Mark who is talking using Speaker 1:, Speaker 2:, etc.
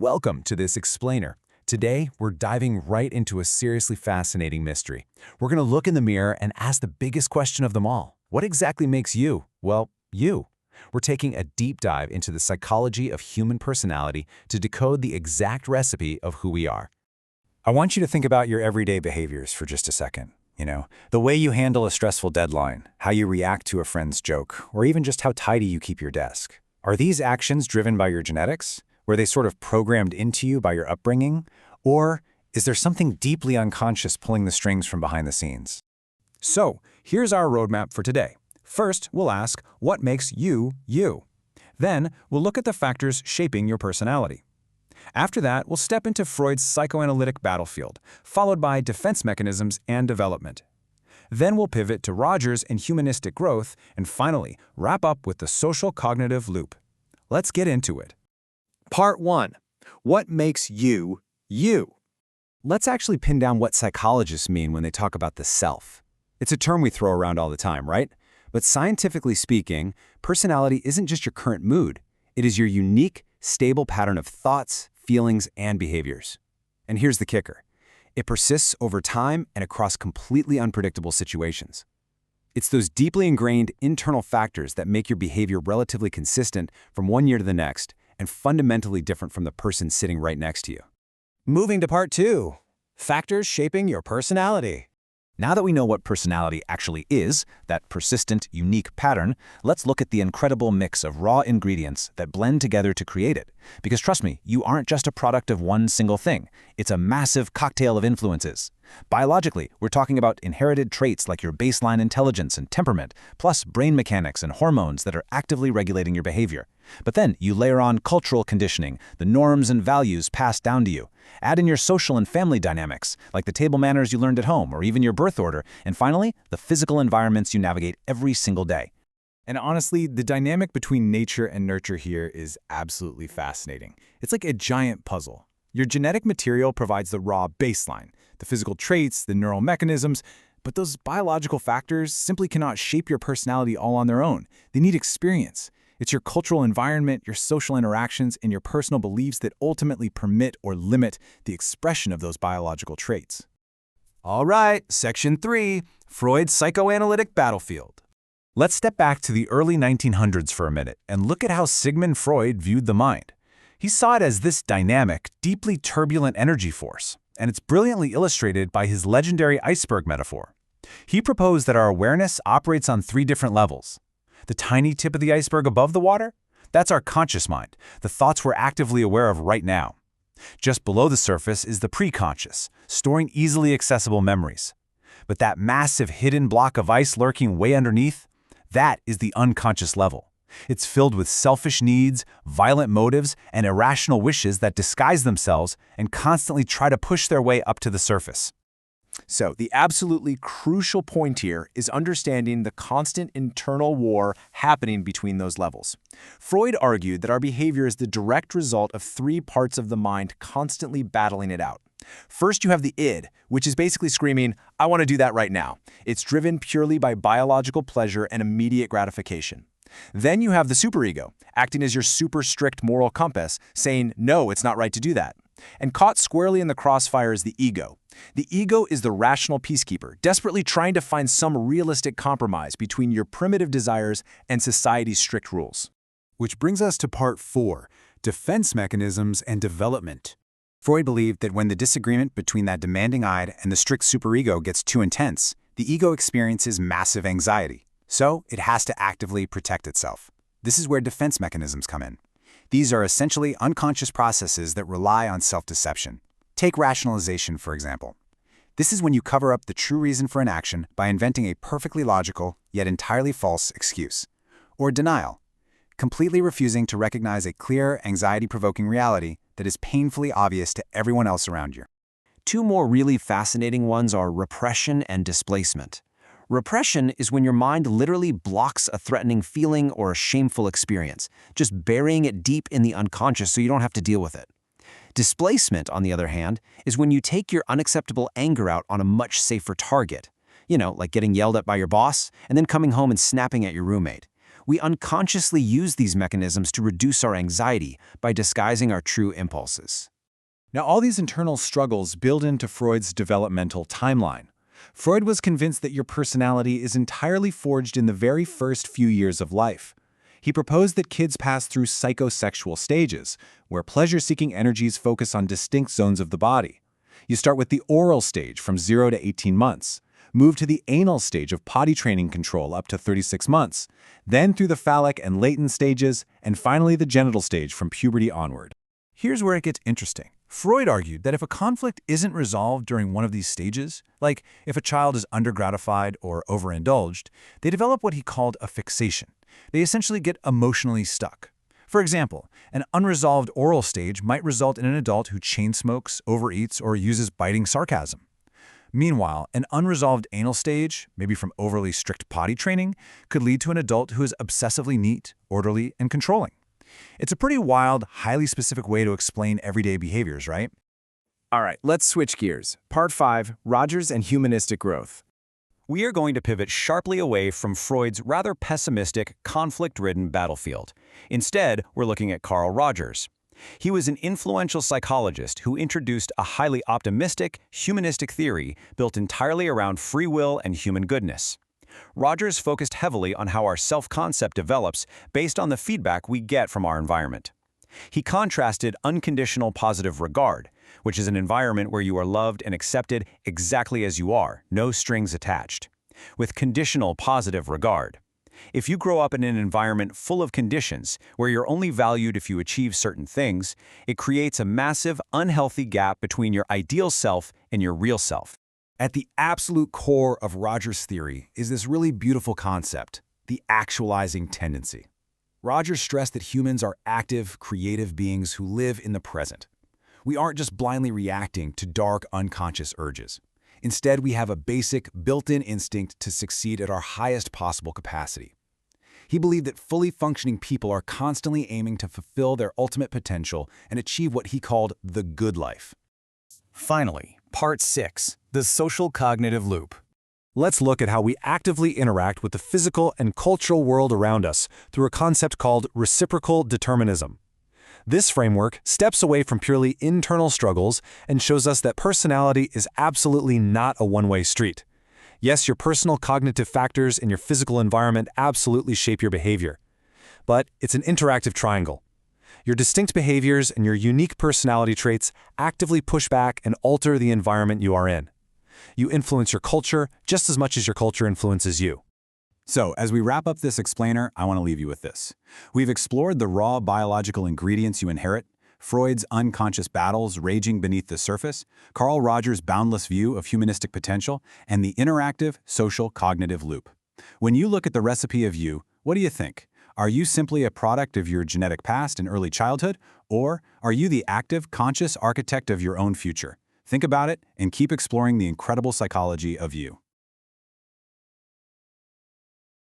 Speaker 1: Welcome to this explainer. Today, we're diving right into a seriously fascinating mystery. We're going to look in the mirror and ask the biggest question of them all. What exactly makes you, well, you? We're taking a deep dive into the psychology of human personality to decode the exact recipe of who we are.
Speaker 2: I want you to think about your everyday behaviors for just a second. The way you handle a stressful deadline, how you react to a friend's joke, or even just how tidy you keep your desk. Are these actions driven by your genetics? Were they sort of programmed into you by your upbringing? Or is there something deeply unconscious pulling the strings from behind the scenes?
Speaker 1: So, here's our roadmap for today. First, we'll ask, what makes you, you? Then, we'll look at the factors shaping your personality. After that, we'll step into Freud's psychoanalytic battlefield, followed by defense mechanisms and development. Then we'll pivot to Rogers and humanistic growth, and finally, wrap up with the social cognitive loop. Let's get into it.
Speaker 3: Part 1. What makes you, you?
Speaker 2: Let's actually pin down what psychologists mean when they talk about the self. It's a term we throw around all the time, right? But scientifically speaking, personality isn't just your current mood. It is your unique, stable pattern of thoughts, feelings, and behaviors. And here's the kicker. It persists over time and across completely unpredictable situations. It's those deeply ingrained internal factors that make your behavior relatively consistent from one year to the next and fundamentally different from the person sitting right next to you.
Speaker 3: Moving to Part 2. Factors shaping your personality.
Speaker 4: Now that we know what personality actually is, that persistent, unique pattern, let's look at the incredible mix of raw ingredients that blend together to create it. Because trust me, you aren't just a product of one single thing. It's a massive cocktail of influences. Biologically, we're talking about inherited traits like your baseline intelligence and temperament, plus brain mechanics and hormones that are actively regulating your behavior. But then you layer on cultural conditioning, the norms and values passed down to you. Add in your social and family dynamics, like the table manners you learned at home or even your birth order. And finally, the physical environments you navigate every single day.
Speaker 2: And honestly, the dynamic between nature and nurture here is absolutely fascinating. It's like a giant puzzle. Your genetic material provides the raw baseline, the physical traits, the neural mechanisms, but those biological factors simply cannot shape your personality all on their own. They need experience. It's your cultural environment, your social interactions, and your personal beliefs that ultimately permit or limit the expression of those biological traits.
Speaker 1: All right, Section 3, Freud's psychoanalytic battlefield. Let's step back to the early 1900s for a minute and look at how Sigmund Freud viewed the mind. He saw it as this dynamic, deeply turbulent energy force, and it's brilliantly illustrated by his legendary iceberg metaphor. He proposed that our awareness operates on 3 different levels. The tiny tip of the iceberg above the water? That's our conscious mind, the thoughts we're actively aware of right now. Just below the surface is the preconscious, storing easily accessible memories. But that massive hidden block of ice lurking way underneath, that is the unconscious level. It's filled with selfish needs, violent motives, and irrational wishes that disguise themselves and constantly try to push their way up to the surface.
Speaker 3: So, the absolutely crucial point here is understanding the constant internal war happening between those levels. Freud argued that our behavior is the direct result of 3 parts of the mind constantly battling it out. First, you have the id, which is basically screaming, I want to do that right now. It's driven purely by biological pleasure and immediate gratification. Then you have the superego, acting as your super strict moral compass, saying, no, it's not right to do that. And caught squarely in the crossfire is the ego. The ego is the rational peacekeeper, desperately trying to find some realistic compromise between your primitive desires and society's strict rules.
Speaker 2: Which brings us to Part 4, defense mechanisms and development. Freud believed that when the disagreement between that demanding id and the strict superego gets too intense, the ego experiences massive anxiety. So it has to actively protect itself. This is where defense mechanisms come in. These are essentially unconscious processes that rely on self-deception. Take rationalization, for example. This is when you cover up the true reason for an action by inventing a perfectly logical, yet entirely false excuse. Or denial, completely refusing to recognize a clear, anxiety-provoking reality that is painfully obvious to everyone else around you.
Speaker 5: 2 more really fascinating ones are repression and displacement. Repression is when your mind literally blocks a threatening feeling or a shameful experience, just burying it deep in the unconscious so you don't have to deal with it. Displacement, on the other hand, is when you take your unacceptable anger out on a much safer target. Like getting yelled at by your boss and then coming home and snapping at your roommate. We unconsciously use these mechanisms to reduce our anxiety by disguising our true impulses.
Speaker 2: Now, all these internal struggles build into Freud's developmental timeline. Freud was convinced that your personality is entirely forged in the very first few years of life. He proposed that kids pass through psychosexual stages, where pleasure-seeking energies focus on distinct zones of the body. You start with the oral stage from 0 to 18 months, move to the anal stage of potty training control up to 36 months, then through the phallic and latent stages, and finally the genital stage from puberty onward.
Speaker 1: Here's where it gets interesting. Freud argued that if a conflict isn't resolved during one of these stages, like if a child is undergratified or overindulged, they develop what he called a fixation. They essentially get emotionally stuck. For example, an unresolved oral stage might result in an adult who chain smokes, overeats, or uses biting sarcasm. Meanwhile, an unresolved anal stage, maybe from overly strict potty training, could lead to an adult who is obsessively neat, orderly, and controlling. It's a pretty wild, highly specific way to explain everyday behaviors, right?
Speaker 3: All right, let's switch gears. Part 5, Rogers and Humanistic Growth.
Speaker 4: We are going to pivot sharply away from Freud's rather pessimistic, conflict-ridden battlefield. Instead, we're looking at Carl Rogers. He was an influential psychologist who introduced a highly optimistic, humanistic theory built entirely around free will and human goodness. Rogers focused heavily on how our self-concept develops based on the feedback we get from our environment. He contrasted unconditional positive regard, which is an environment where you are loved and accepted exactly as you are, no strings attached, with conditional positive regard. If you grow up in an environment full of conditions, where you're only valued if you achieve certain things, it creates a massive, unhealthy gap between your ideal self and your real self.
Speaker 2: At the absolute core of Rogers' theory is this really beautiful concept, the actualizing tendency. Rogers stressed that humans are active, creative beings who live in the present. We aren't just blindly reacting to dark, unconscious urges. Instead, we have a basic, built-in instinct to succeed at our highest possible capacity. He believed that fully functioning people are constantly aiming to fulfill their ultimate potential and achieve what he called the good life.
Speaker 1: Finally, Part 6, the social cognitive loop. Let's look at how we actively interact with the physical and cultural world around us through a concept called reciprocal determinism. This framework steps away from purely internal struggles and shows us that personality is absolutely not a one-way street. Yes, your personal cognitive factors and your physical environment absolutely shape your behavior. But it's an interactive triangle. Your distinct behaviors and your unique personality traits actively push back and alter the environment you are in. You influence your culture just as much as your culture influences you.
Speaker 2: So, as we wrap up this explainer, I want to leave you with this. We've explored the raw biological ingredients you inherit, Freud's unconscious battles raging beneath the surface, Carl Rogers' boundless view of humanistic potential, and the interactive social cognitive loop. When you look at the recipe of you, what do you think? Are you simply a product of your genetic past and early childhood, or are you the active, conscious architect of your own future? Think about it and keep exploring the incredible psychology of you.